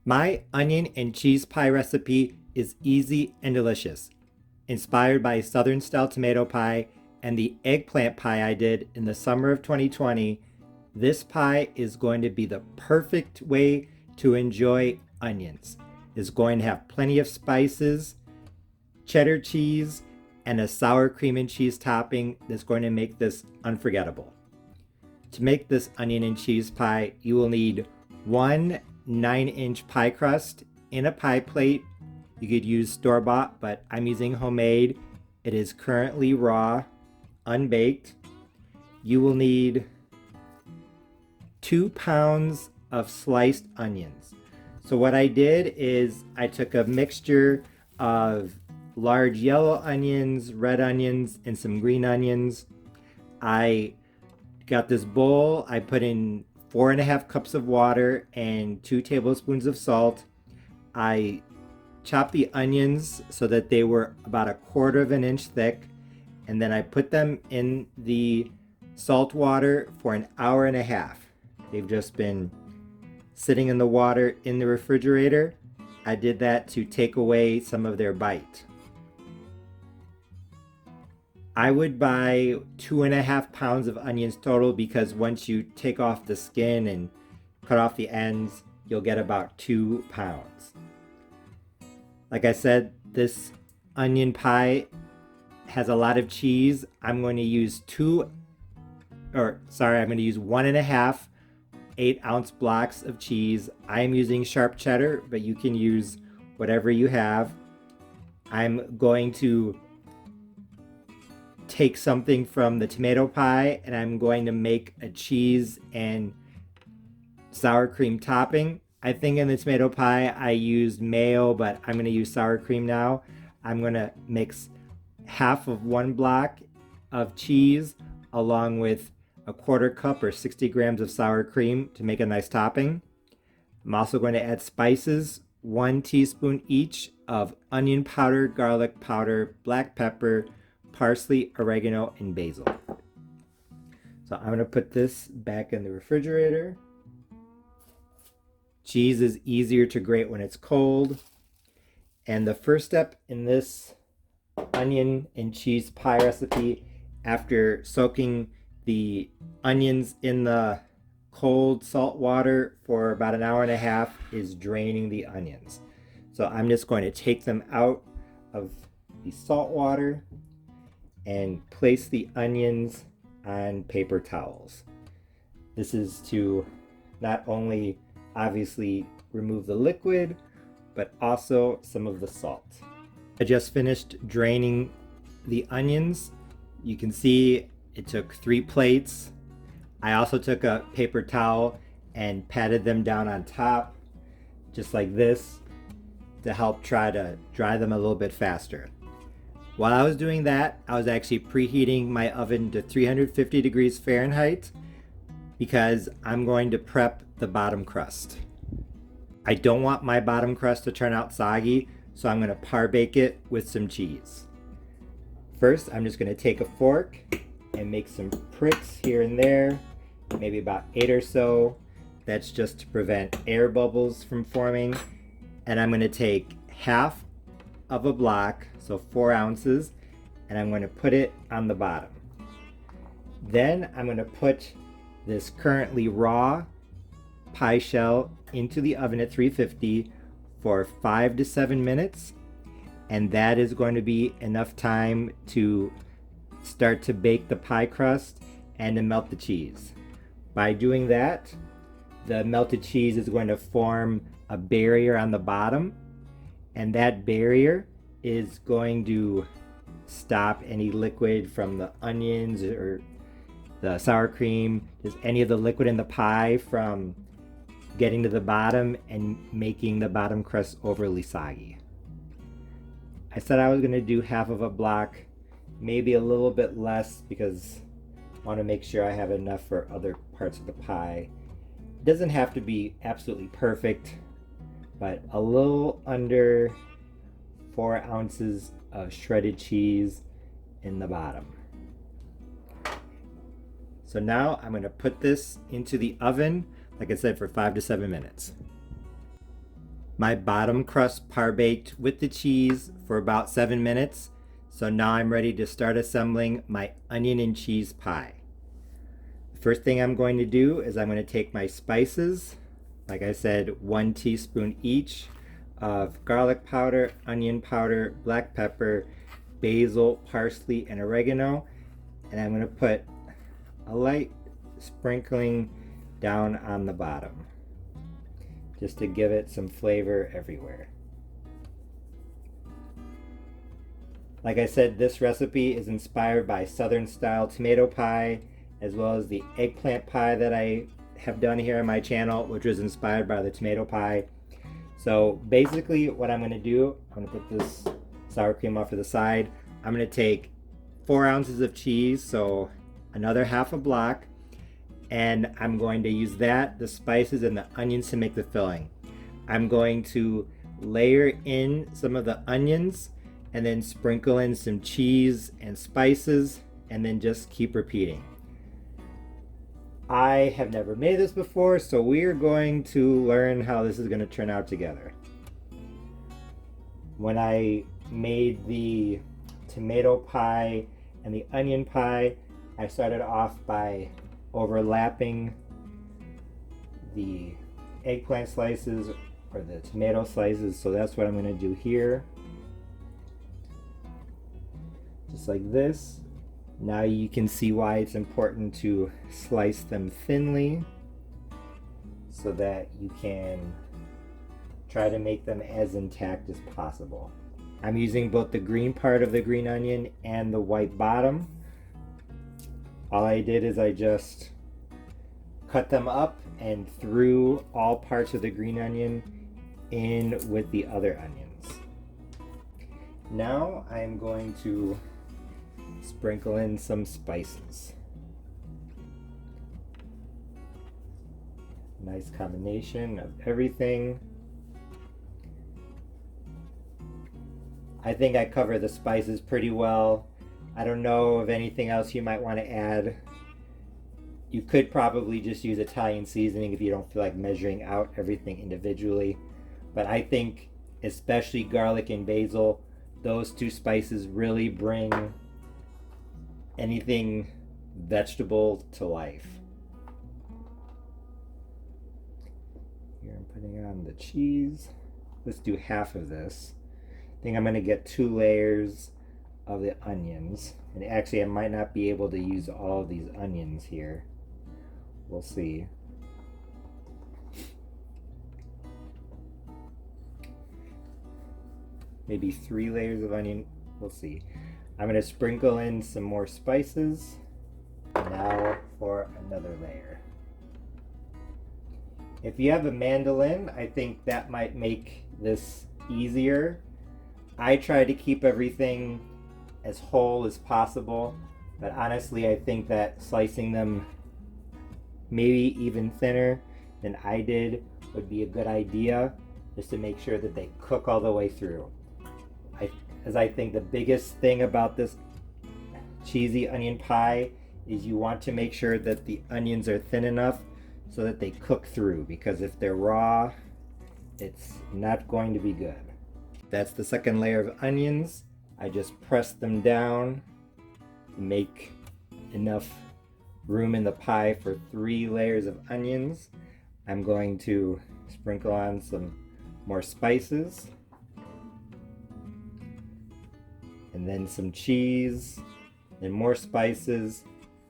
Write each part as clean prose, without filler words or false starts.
My onion and cheese pie recipe is easy and delicious, inspired by Southern style tomato pie and the eggplant pie I did in the summer of 2020. This pie is going to be the perfect way to enjoy onions. It's going to have plenty of spices, cheddar cheese, and a sour cream and cheese topping that's going to make this unforgettable. To make this onion and cheese pie, you will need one 9-inch pie crust in a pie plate. You could use store-bought, but I'm using homemade. It is currently raw, unbaked. You will need 2 pounds of sliced onions. So what I did is I took a mixture of large yellow onions, red onions, and some green onions. I got this bowl. I put in 4.5 cups of water and 2 tablespoons of salt. I chopped the onions so that they were about 1/4 of an inch thick, and then I put them in the salt water for an hour and a half. They've just been sitting in the water in the refrigerator. I did that to take away some of their bite. I would buy 2.5 pounds of onions total, because once you take off the skin and cut off the ends, you'll get about 2 pounds. Like I said, this onion pie has a lot of cheese. I'm going to use 1.5 8-ounce blocks of cheese. I am using sharp cheddar, but you can use whatever you have. I'm going to take something from the tomato pie and I'm going to make a cheese and sour cream topping. I think in the tomato pie I used mayo, but I'm going to use sour cream now. I'm going to mix half of 1 block of cheese along with 1/4 cup or 60 grams of sour cream to make a nice topping. I'm also going to add spices, 1 teaspoon each of onion powder, garlic powder, black pepper, parsley, oregano, and basil. So I'm going to put this back in the refrigerator. Cheese is easier to grate when it's cold. And the first step in this onion and cheese pie recipe, after soaking the onions in the cold salt water for about an hour and a half, is draining the onions. So I'm just going to take them out of the salt water and place the onions on paper towels. This is to not only obviously remove the liquid, but also some of the salt. I just finished draining the onions. You can see it took 3 plates. I also took a paper towel and patted them down on top, just like this, to help try to dry them a little bit faster. While I was doing that, I was actually preheating my oven to 350 degrees Fahrenheit because I'm going to prep the bottom crust. I don't want my bottom crust to turn out soggy, so I'm going to par bake it with some cheese. First, I'm just going to take a fork and make some pricks here and there, maybe about 8 or so. That's just to prevent air bubbles from forming. And I'm going to take half of a block, so 4 ounces, and I'm going to put it on the bottom. Then I'm going to put this currently raw pie shell into the oven at 350 for 5 to 7 minutes, and that is going to be enough time to start to bake the pie crust and to melt the cheese. By doing that, the melted cheese is going to form a barrier on the bottom, and that barrier is going to stop any liquid from the onions or the sour cream, just any of the liquid in the pie from getting to the bottom and making the bottom crust overly soggy. I said I was going to do half of a block, maybe a little bit less, because I want to make sure I have enough for other parts of the pie. It doesn't have to be absolutely perfect, but a little under 4 ounces of shredded cheese in the bottom. So now I'm going to put this into the oven, like I said, for 5 to 7 minutes. My bottom crust par-baked with the cheese for about 7 minutes. So now I'm ready to start assembling my onion and cheese pie. The first thing I'm going to do is I'm going to take my spices, like I said, 1 teaspoon each of garlic powder, onion powder, black pepper, basil, parsley, and oregano. And I'm going to put a light sprinkling down on the bottom, just to give it some flavor everywhere. Like I said, this recipe is inspired by Southern style tomato pie, as well as the eggplant pie that I have done here on my channel, which was inspired by the tomato pie. So basically what I'm going to do, I'm going to put this sour cream off to the side. I'm going to take 4 ounces of cheese, so another half a block, and I'm going to use that, the spices, and the onions to make the filling. I'm going to layer in some of the onions and then sprinkle in some cheese and spices, and then just keep repeating. I have never made this before, so we are going to learn how this is going to turn out together. When I made the tomato pie and the onion pie, I started off by overlapping the eggplant slices or the tomato slices, so that's what I'm going to do here. Just like this. Now you can see why it's important to slice them thinly so that you can try to make them as intact as possible. I'm using both the green part of the green onion and the white bottom. All I did is I just cut them up and threw all parts of the green onion in with the other onions. Now I'm going to sprinkle in some spices. Nice combination of everything. I think I cover the spices pretty well. I don't know of anything else you might want to add. You could probably just use Italian seasoning if you don't feel like measuring out everything individually. But I think especially garlic and basil, those 2 spices really bring anything vegetable to life. Here I'm putting on the cheese. Let's do half of this. I think I'm going to get 2 layers of the onions. And actually I might not be able to use all of these onions here. We'll see. Maybe 3 layers of onion. We'll see. I'm going to sprinkle in some more spices. Now for another layer. If you have a mandolin, I think that might make this easier. I try to keep everything as whole as possible, but honestly I think that slicing them maybe even thinner than I did would be a good idea, just to make sure that they cook all the way through. As I think the biggest thing about this cheesy onion pie is you want to make sure that the onions are thin enough so that they cook through, because if they're raw, it's not going to be good. That's the second layer of onions. I just press them down to make enough room in the pie for 3 layers of onions. I'm going to sprinkle on some more spices, and then some cheese, and more spices,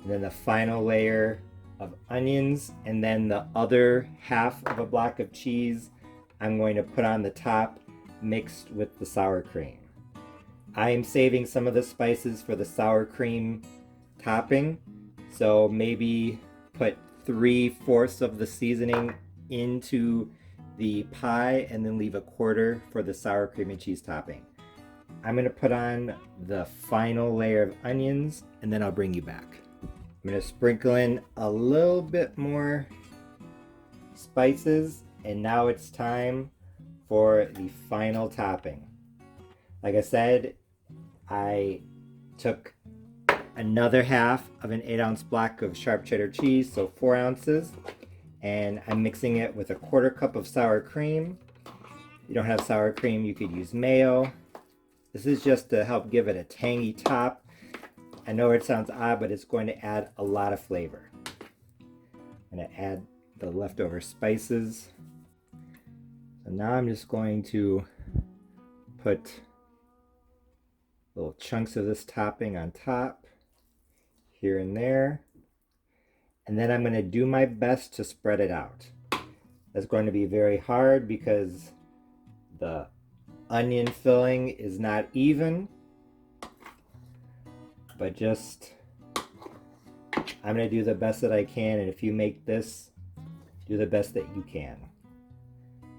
and then the final layer of onions, and then the other half of a block of cheese I'm going to put on the top, mixed with the sour cream. I am saving some of the spices for the sour cream topping, so maybe put 3/4 of the seasoning into the pie and then leave 1/4 for the sour cream and cheese topping. I'm going to put on the final layer of onions, and then I'll bring you back. I'm going to sprinkle in a little bit more spices, and now it's time for the final topping. Like I said, I took another half of an 8-ounce block of sharp cheddar cheese, so 4 ounces, and I'm mixing it with 1/4 cup of sour cream, you don't have sour cream, you could use mayo. This is just to help give it a tangy top. I know it sounds odd, but it's going to add a lot of flavor. I'm going to add the leftover spices. So now I'm just going to put little chunks of this topping on top, here and there. And then I'm going to do my best to spread it out. That's going to be very hard because the onion filling is not even, but just I'm going to do the best that I can, and if you make this, do the best that you can.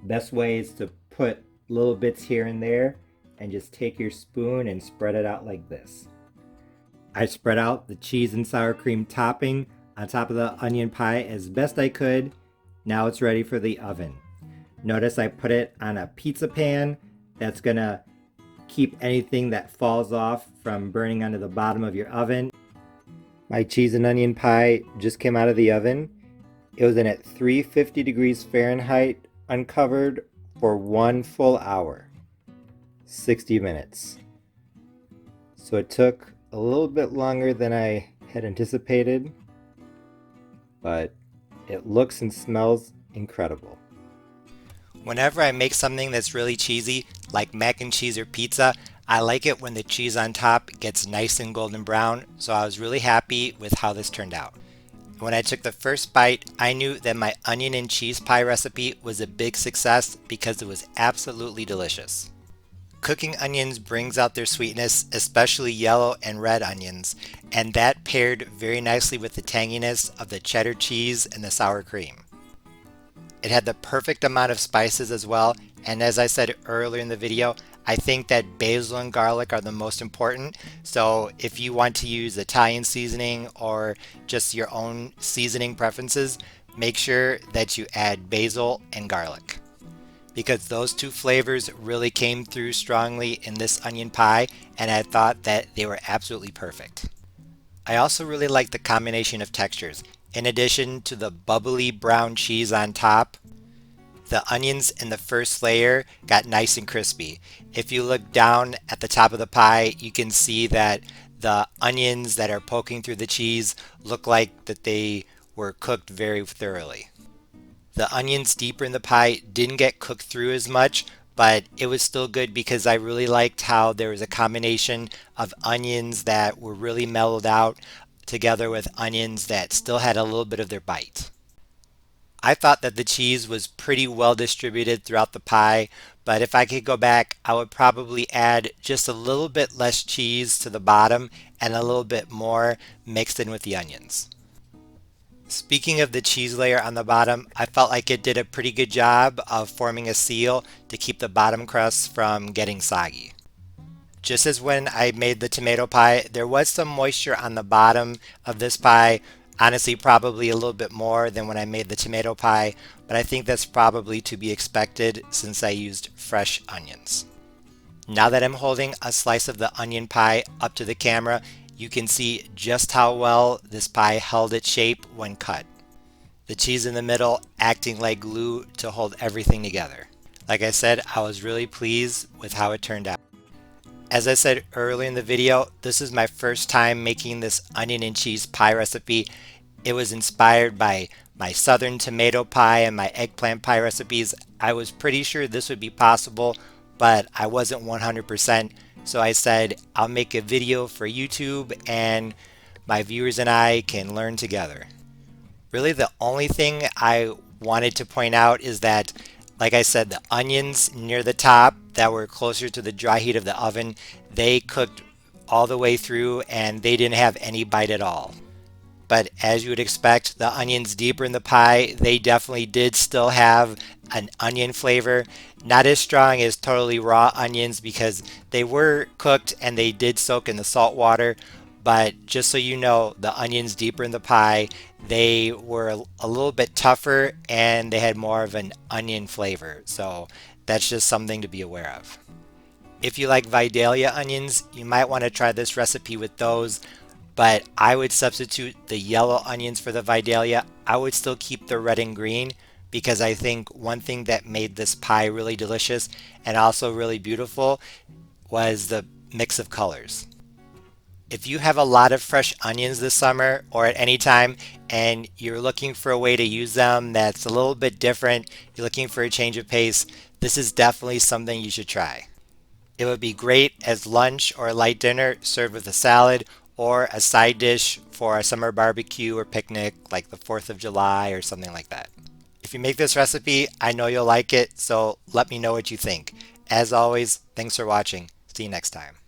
Best way is to put little bits here and there and just take your spoon and spread it out like this. I spread out the cheese and sour cream topping on top of the onion pie as best I could. Now it's ready for the oven. Notice I put it on a pizza pan. That's gonna keep anything that falls off from burning onto the bottom of your oven. My cheese and onion pie just came out of the oven. It was in at 350 degrees Fahrenheit, uncovered, for 1 full hour, 60 minutes. So it took a little bit longer than I had anticipated, but it looks and smells incredible. Whenever I make something that's really cheesy, like mac and cheese or pizza, I like it when the cheese on top gets nice and golden brown, so I was really happy with how this turned out. When I took the first bite, I knew that my onion and cheese pie recipe was a big success because it was absolutely delicious. Cooking onions brings out their sweetness, especially yellow and red onions, and that paired very nicely with the tanginess of the cheddar cheese and the sour cream. It had the perfect amount of spices as well, and as I said earlier in the video, I think that basil and garlic are the most important. So if you want to use Italian seasoning or just your own seasoning preferences, make sure that you add basil and garlic, because those two flavors really came through strongly in this onion pie, and I thought that they were absolutely perfect. I also really like the combination of textures. In addition to the bubbly brown cheese on top, the onions in the first layer got nice and crispy. If you look down at the top of the pie, you can see that the onions that are poking through the cheese look like that they were cooked very thoroughly. The onions deeper in the pie didn't get cooked through as much, but it was still good because I really liked how there was a combination of onions that were really mellowed out together with onions that still had a little bit of their bite. I thought that the cheese was pretty well distributed throughout the pie, but if I could go back, I would probably add just a little bit less cheese to the bottom and a little bit more mixed in with the onions. Speaking of the cheese layer on the bottom, I felt like it did a pretty good job of forming a seal to keep the bottom crust from getting soggy. Just as when I made the tomato pie, there was some moisture on the bottom of this pie. Honestly, probably a little bit more than when I made the tomato pie, but I think that's probably to be expected since I used fresh onions. Now that I'm holding a slice of the onion pie up to the camera, you can see just how well this pie held its shape when cut. The cheese in the middle acting like glue to hold everything together. Like I said, I was really pleased with how it turned out. As I said earlier in the video, this is my first time making this onion and cheese pie recipe. It was inspired by my southern tomato pie and my eggplant pie recipes. I was pretty sure this would be possible, but I wasn't 100%. So I said, I'll make a video for YouTube and my viewers and I can learn together. Really, the only thing I wanted to point out is that, like I said, the onions near the top that were closer to the dry heat of the oven, they cooked all the way through and they didn't have any bite at all. But as you would expect, the onions deeper in the pie, they definitely did still have an onion flavor. Not as strong as totally raw onions because they were cooked and they did soak in the salt water. But just so you know, the onions deeper in the pie, they were a little bit tougher and they had more of an onion flavor. So that's just something to be aware of. If you like Vidalia onions, you might want to try this recipe with those, but I would substitute the yellow onions for the Vidalia. I would still keep the red and green because I think one thing that made this pie really delicious and also really beautiful was the mix of colors. If you have a lot of fresh onions this summer or at any time and you're looking for a way to use them that's a little bit different, you're looking for a change of pace, this is definitely something you should try. It would be great as lunch or a light dinner served with a salad or a side dish for a summer barbecue or picnic like the 4th of July or something like that. If you make this recipe, I know you'll like it, so let me know what you think. As always, thanks for watching. See you next time.